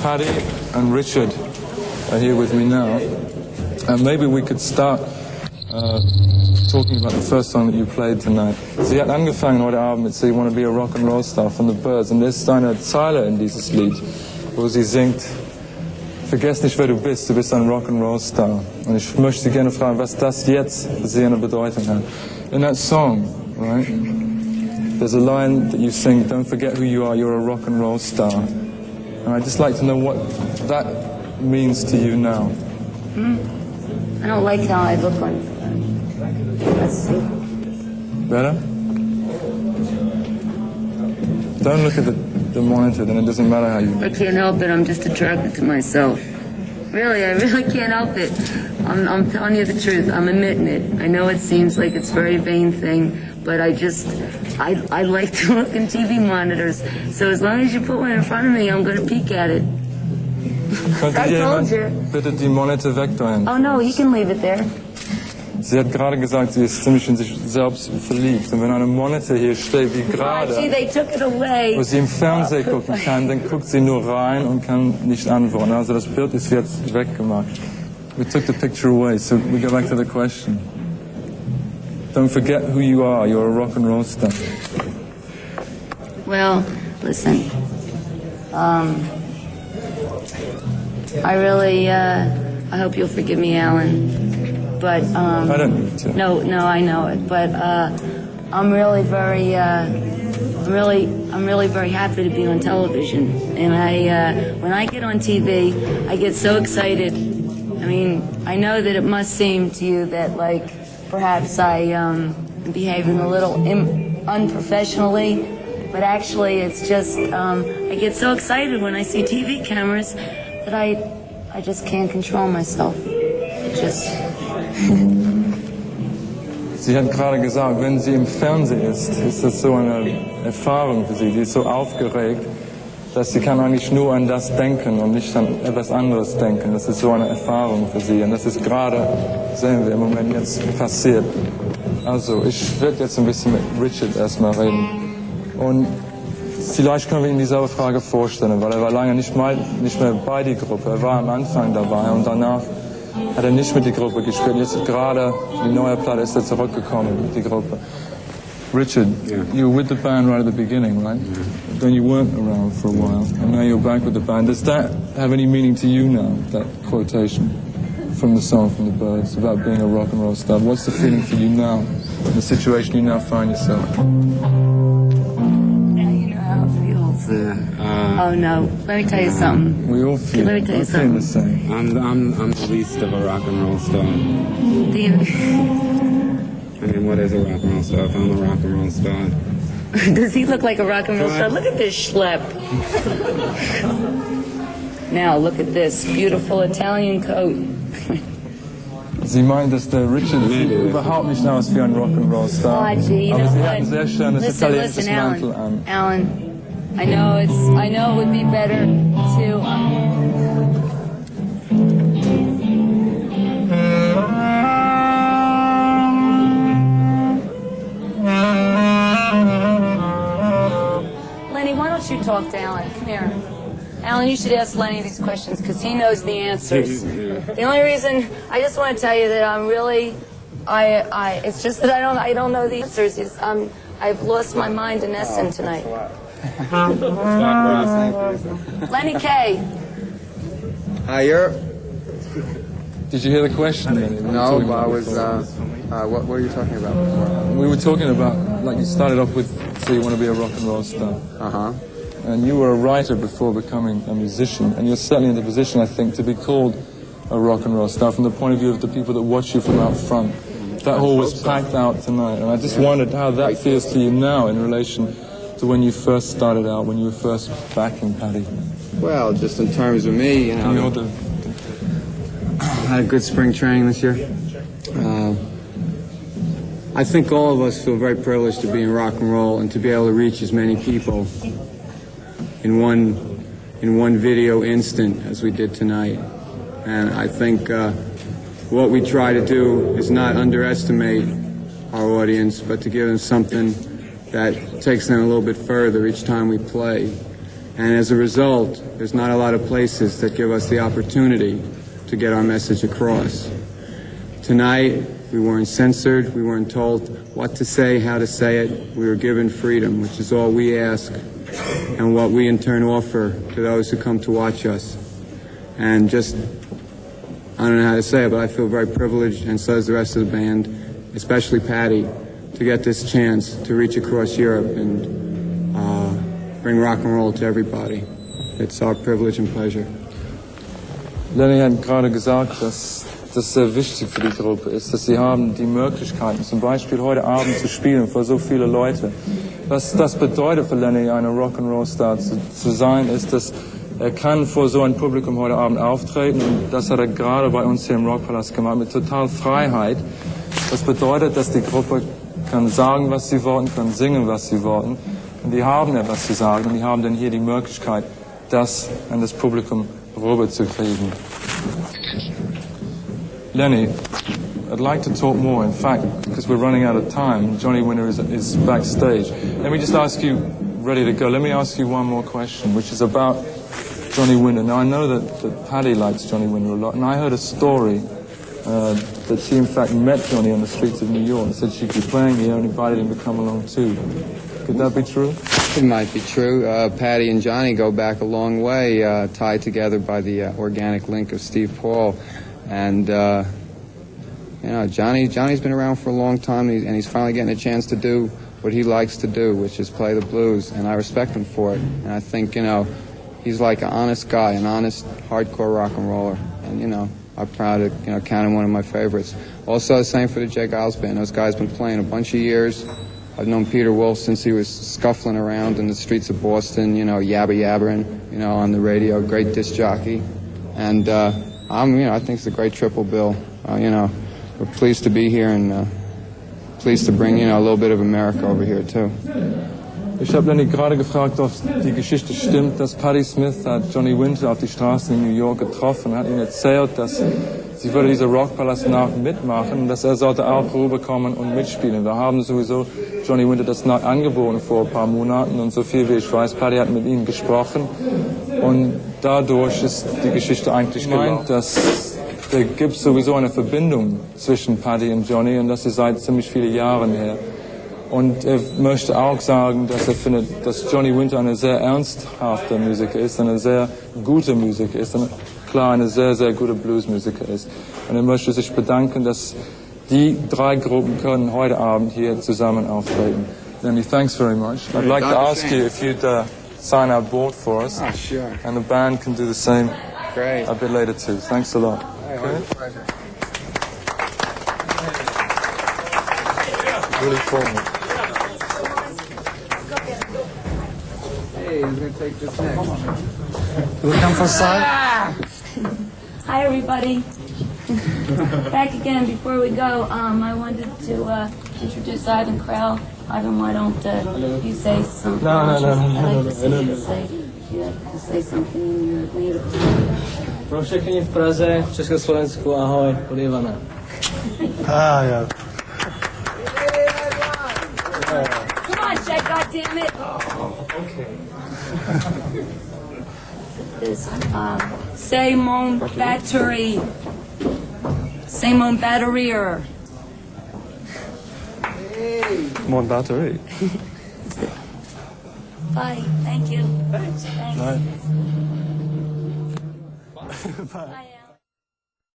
Patti and Richard are here with me now. And maybe we could start talking about the first song that you played tonight. Sie hat angefangen heute Abend mit So You Want to Be a Rock and Roll Star von The Byrds. Und das ist eine Zeile in dieses Lied, wo sie singt: Vergiss nicht, wer du bist ein Rock'n'Roll-Star. Und ich möchte Sie gerne fragen, was das jetzt für Sie eine Bedeutung hat. In that song, right, there's a line that you sing, don't forget who you are, you're a rock'n'roll star. And I'd just like to know what that means to you now. I don't like how I look on. Let's see. Better? Don't look at the monitor, then it doesn't matter how you... I can't help it, I'm just attracted to myself. Really, I really can't help it. I'm telling you the truth, I'm admitting it. I know it seems like it's a very vain thing, but I like to look in TV monitors. So as long as you put one in front of me, I'm going to peek at it. I told you. Bitte die Monitor wegdrehen. Oh no, you can leave it there. Sie hat gerade gesagt, sie ist ziemlich in sich selbst verliebt. Und wenn eine Monitor hier steht, wie gerade, wo sie im Fernsehen gucken kann, dann guckt sie nur rein und kann nicht antworten. Also das Bild ist jetzt weggemacht. We took the picture away, so we go back to the question. Don't forget who you are, you're a rock and roll star. Well, listen. I really, I hope you'll forgive me, Alan. But I don't need to. No, I know it. But I'm really very happy to be on television. And when I get on TV, I get so excited. I mean, I know that it must seem to you that, like, perhaps I am behaving a little unprofessionally, but actually it's just I get so excited when I see TV cameras that I just can't control myself. Sie hat gerade gesagt, wenn sie im Fernsehen ist das so eine Erfahrung für sie. Die ist so aufgeregt, dass sie kann eigentlich nur an das denken und nicht an etwas anderes denken. Das ist so eine Erfahrung für sie. Und das ist gerade, sehen wir im Moment jetzt passiert. Also, ich werde jetzt ein bisschen mit Richard erstmal reden. Und vielleicht können wir ihm dieselbe Frage vorstellen, weil er war lange nicht mehr bei der Gruppe. Er war am Anfang dabei und danach hat er nicht mit der Gruppe gespielt. Jetzt gerade die neue Platte ist er zurückgekommen mit der Gruppe. Richard, you were with the band right at the beginning, right? Then you weren't around for a while, and now you're back with the band. Does that have any meaning to you now, that quotation from the song from the Byrds about being a rock and roll star? What's the feeling for you now, the situation you now find yourself? Oh no! Let me tell you something. We all feel. Let me tell you something. The same. I'm the least of a rock and roll star. I mean, what is a rock and roll star? If I'm a rock and roll star. Does he look like a rock and roll star? Look at this schlep. Now look at this beautiful Italian coat. Sie meint, dass der Richard überhaupt nicht aus wie ein Rock'n'Roll Star. Oh, gee, aber sie hat ein sehr schönes italienisches Mantel an. Alan, I know it would be better to. Lenny, why don't you talk to Alan? Come here. Alan, you should ask Lenny these questions because he knows the answers. The only reason, I just want to tell you that I'm really, it's just that I don't know the answers. I've lost my mind in Essen tonight. Lenny K. Hi, you're. Did you hear the question? No, but I was. What were you talking about before? We were talking about, like, you started off with, so you want to be a rock and roll star. Uh-huh. And you were a writer before becoming a musician, and you're certainly in the position, I think, to be called a rock and roll star from the point of view of the people that watch you from out front. That hall was packed out tonight, and I just wondered how that feels to you now in relation to when you first started out, when you were first backing Patti. Well, just in terms of me, you know, I had a good spring training this year. I think all of us feel very privileged to be in rock and roll and to be able to reach as many people in one video instant as we did tonight. And I think what we try to do is not underestimate our audience, but to give them something that takes them a little bit further each time we play. And as a result, there's not a lot of places that give us the opportunity to get our message across. Tonight, we weren't censored, we weren't told what to say, how to say it. We were given freedom, which is all we ask and what we in turn offer to those who come to watch us. And just, I don't know how to say it, but I feel very privileged, and so does the rest of the band, especially Patti, to get this chance to reach across Europe and bring rock and roll to everybody. It's our privilege and pleasure. Lenny hat gerade gesagt, dass das sehr wichtig für die Gruppe ist, dass sie haben die Möglichkeiten, zum Beispiel heute Abend zu spielen vor so viele Leute. Was das bedeutet für Lenny, eine Rock'n'Roll-Star zu sein, ist, dass er kann vor so einem Publikum heute Abend auftreten, und das hat er gerade bei uns hier im Rockpalast gemacht, mit total Freiheit. Das bedeutet, dass die Gruppe kann sagen, was sie wollen, kann singen, was sie wollen. Und die haben etwas zu sagen, und die haben dann hier die Möglichkeit, das an das Publikum rüberzukriegen. Lenny, I'd like to talk more. In fact, because we're running out of time, Johnny Winter is backstage. Let me just ask you, ready to go, let me ask you one more question, which is about Johnny Winter. Now, I know that Patti likes Johnny Winter a lot, and I heard a story that she, in fact, met Johnny on the streets of New York and said she'd be playing here and invited him to come along too. Could that be true? It might be true. Patti and Johnny go back a long way, tied together by the organic link of Steve Paul. And, you know, Johnny's been around for a long time, and he's finally getting a chance to do what he likes to do, which is play the blues, and I respect him for it. And I think, you know, he's like an honest guy, an honest, hardcore rock and roller. And, you know, I'm proud to, you know, count him one of my favorites. Also, the same for the Jay Giles Band. Those guys have been playing a bunch of years. I've known Peter Wolf since he was scuffling around in the streets of Boston, you know, yabbering, you know, on the radio, great disc jockey. And, you know, I think it's a great triple bill. You know, we're pleased to be here, and pleased to bring, you know, a little bit of America over here, too. Ich habe Lenny gerade gefragt, ob die Geschichte stimmt, dass Patti Smith hat Johnny Winter auf die Straßen in New York getroffen und hat ihm erzählt, dass sie würde diese Rockpalast-Nacht mitmachen und dass er sollte auch rüberkommen und mitspielen. Wir haben sowieso Johnny Winter das Nacht angeboten vor ein paar Monaten, und so viel wie ich weiß, Patti hat mit ihm gesprochen, und dadurch ist die Geschichte eigentlich gelaufen. Da gibt es sowieso eine Verbindung zwischen Patti und Johnny, und das ist seit ziemlich vielen Jahren her. Und er möchte auch sagen, dass er findet, dass Johnny Winter eine sehr ernsthafte Musiker ist, eine sehr gute Musiker ist, und klar eine sehr, sehr gute Bluesmusiker ist. Und er möchte sich bedanken, dass die drei Gruppen können heute Abend hier zusammen auftreten. Lenny, thanks very much. I'd like to ask you if you'd sign our board for us. Oh, sure. And the band can do the same. Great. A bit later too. Thanks a lot. Okay. Pleasure. Really formal. Hey, who's going to take this next? Do we come for a side? Hi, everybody. Back again. Before we go, I wanted to introduce Ivan Krell. Ivan, why don't you say something? No. I'd like to see you say something in your native tongue. Pro všechny v Praze, v Československu, ahoj, od Ivana. Come on, Chet, goddammit! Okay. This, say mon battery. Say mon batterier. More battery. Bye. Thank you. Thanks. Bye. Bye.